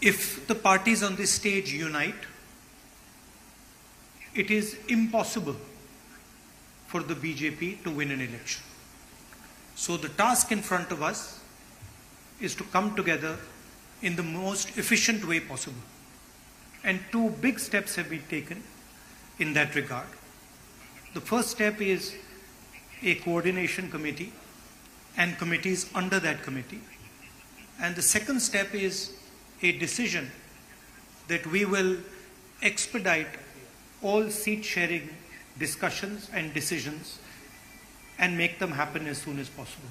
If the parties on this stage unite, it is impossible for the BJP to win an election. So the task in front of us is to come together in the most efficient way possible. And two big steps have been taken in that regard. The first step is a coordination committee and committees under that committee. And the second step is a decision that we will expedite all seat sharing discussions and decisions and make them happen as soon as possible.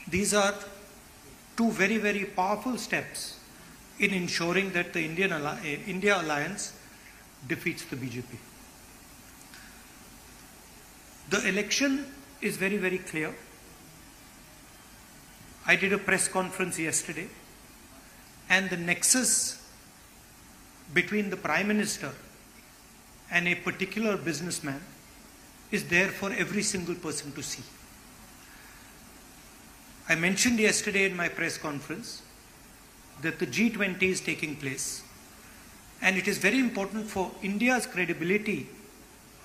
These are two very, very powerful steps in ensuring that the India alliance defeats the BJP. The election is very, very clear. I did a press conference yesterday, and the nexus between the Prime Minister and a particular businessman is there for every single person to see. I mentioned yesterday in my press conference that the G20 is taking place, and it is very important for India's credibility,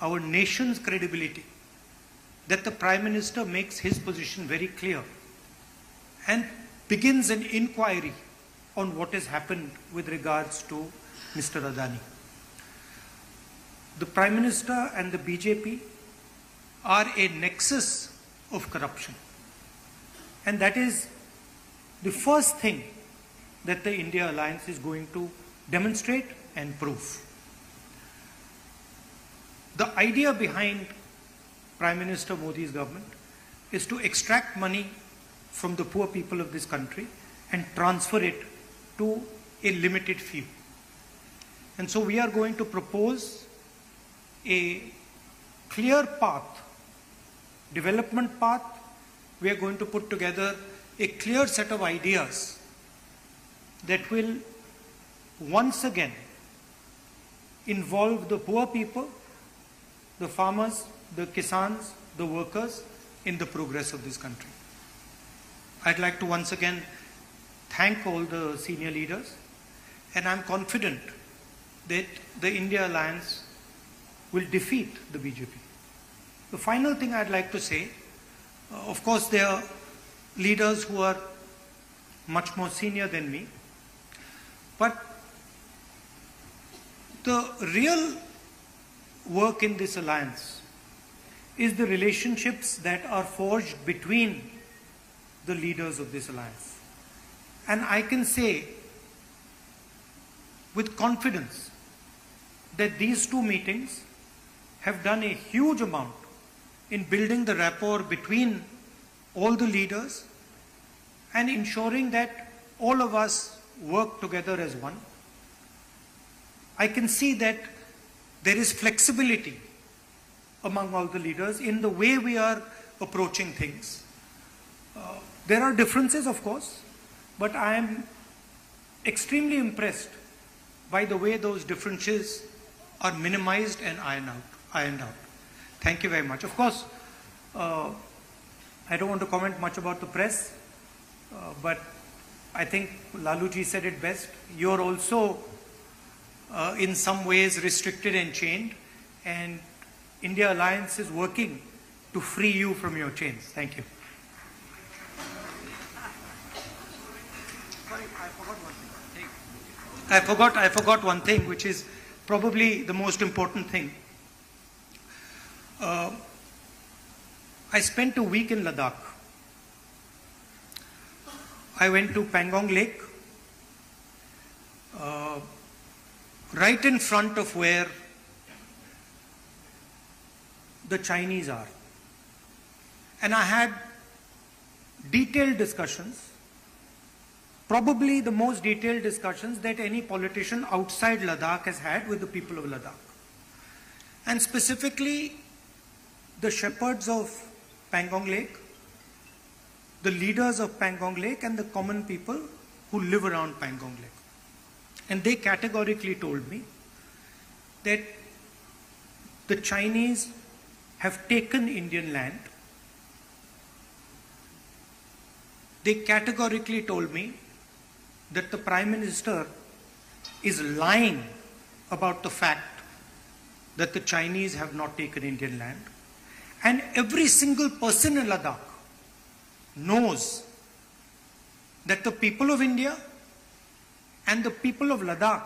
our nation's credibility, that the Prime Minister makes his position very clear and begins an inquiry on what has happened with regards to Mr. Adani. The Prime Minister and the BJP are a nexus of corruption. And that is the first thing that the India Alliance is going to demonstrate and prove. The idea behind Prime Minister Modi's government is to extract money from the poor people of this country and transfer it to a limited few. And so we are going to propose a clear path, development path. We are going to put together a clear set of ideas that will once again involve the poor people, the farmers, the kisans, the workers in the progress of this country. I'd like to once again thank all the senior leaders, and I'm confident that the India Alliance will defeat the BJP. The final thing I'd like to say, of course there are leaders who are much more senior than me, but the real work in this alliance is the relationships that are forged between the leaders of this alliance. And I can say with confidence that these two meetings have done a huge amount in building the rapport between all the leaders and ensuring that all of us work together as one. I can see that there is flexibility among all the leaders in the way we are approaching things. There are differences, of course, but I am extremely impressed by the way those differences are minimized and ironed out. Thank you very much. Of course, I don't want to comment much about the press, but I think Laluji said it best. You're also in some ways restricted and chained, and India Alliance is working to free you from your chains. Thank you. Sorry, I forgot one thing, which is probably the most important thing. I spent a week in Ladakh. I went to Pangong Lake, right in front of where the Chinese are. And I had detailed discussions, probably the most detailed discussions that any politician outside Ladakh has had with the people of Ladakh. And specifically, the shepherds of Pangong Lake, the leaders of Pangong Lake, and the common people who live around Pangong Lake. And they categorically told me that the Chinese have taken Indian land. They categorically told me that the Prime Minister is lying about the fact that the Chinese have not taken Indian land. And every single person in Ladakh knows that the people of India and the people of Ladakh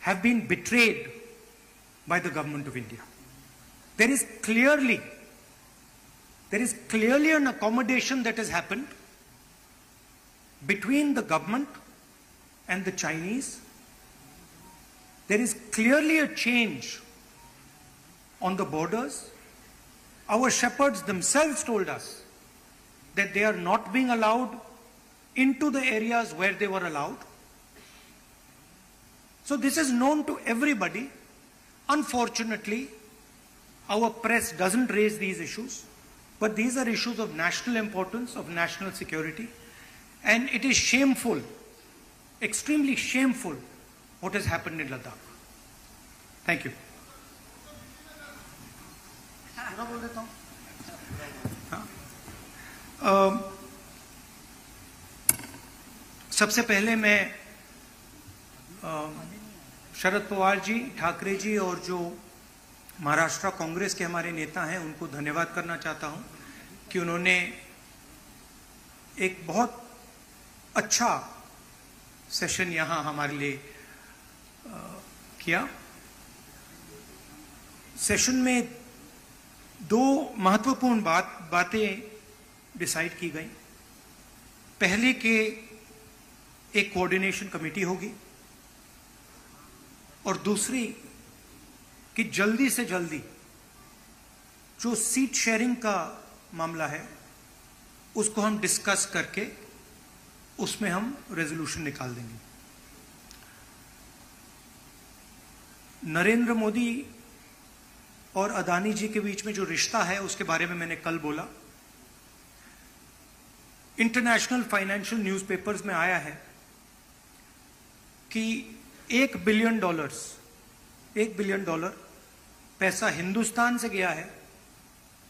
have been betrayed by the government of India. There is clearly an accommodation that has happened between the government and the Chinese. There is clearly a change on the borders. Our shepherds themselves told us that they are not being allowed into the areas where they were allowed. So this is known to everybody. Unfortunately, our press doesn't raise these issues, but these are issues of national importance, of national security, and it is shameful, extremely shameful, what has happened in Ladakh. Thank you. सबसे पहले मैं शरद पवार जी, ठाकरे जी और जो महाराष्ट्र कांग्रेस के हमारे नेता हैं उनको धन्यवाद करना चाहता हूं कि उन्होंने एक बहुत अच्छा सेशन यहां हमारे लिए किया। सेशन में दो महत्वपूर्ण बातें डिसाइड की गई। पहले कि एक कोऑर्डिनेशन कमेटी होगी और दूसरी कि जल्दी से जल्दी जो सीट शेयरिंग का मामला है उसको हम डिस्कस करके उसमें हम रेजोल्यूशन निकाल देंगे। नरेंद्र मोदी और अदानी जी के बीच में जो रिश्ता है उसके बारे में मैंने कल बोला। इंटरनेशनल फाइनेंशियल न्यूज़पेपर्स में आया है कि $1 बिलियन पैसा हिंदुस्तान से गया है,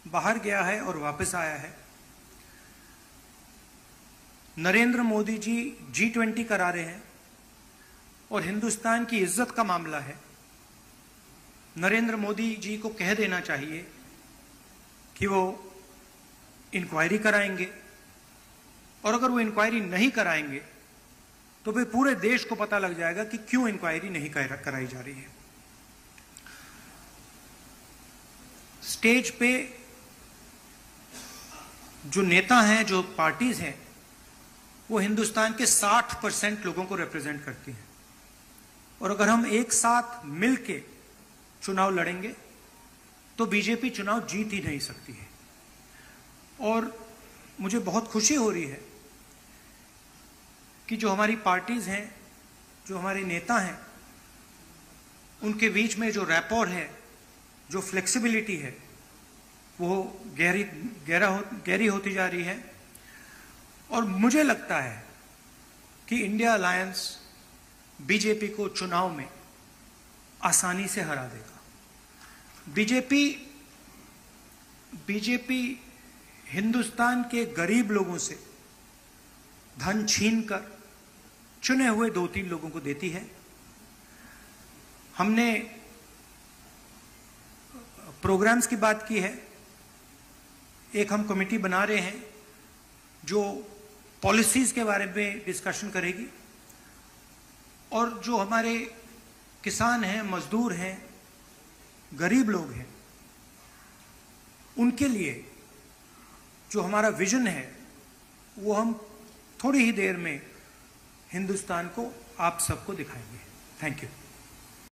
बाहर गया है और वापस आया है। नरेंद्र मोदी जी G20 करा रहे हैं और हिंदुस्तान की इज्जत का मामला है। नरेंद्र मोदी जी को कह देना चाहिए कि वो इंक्वायरी कराएंगे, और अगर वो इंक्वायरी नहीं कराएंगे तो फिर पूरे देश को पता लग जाएगा कि क्यों इंक्वायरी नहीं कराई जा रही है। स्टेज पे जो नेता हैं, जो पार्टीज हैं, वो हिंदुस्तान के 60% लोगों को रिप्रेजेंट करती हैं, और अगर हम एक साथ मिलके चुनाव लड़ेंगे तो बीजेपी चुनाव जीत ही नहीं सकती है। और मुझे बहुत खुशी हो रही है कि जो हमारी पार्टीज हैं, जो हमारे नेता हैं, उनके बीच में जो रैपोर है, जो फ्लेक्सिबिलिटी है, वो गहरी होती जा रही है। और मुझे लगता है कि इंडिया अलायंस बीजेपी को चुनाव में आसानी से हरा देगा। बीजेपी हिंदुस्तान के गरीब लोगों से धन छीनकर चुने हुए 2-3 लोगों को देती है। हमने प्रोग्राम्स की बात की है। एक हम कमेटी बना रहे हैं जो पॉलिसीज के बारे में डिस्कशन करेगी, और जो हमारे किसान हैं, मजदूर हैं, गरीब लोग हैं, उनके लिए जो हमारा विजन है वो हम थोड़ी ही देर में हिंदुस्तान को, आप सबको दिखाएंगे। Thank you.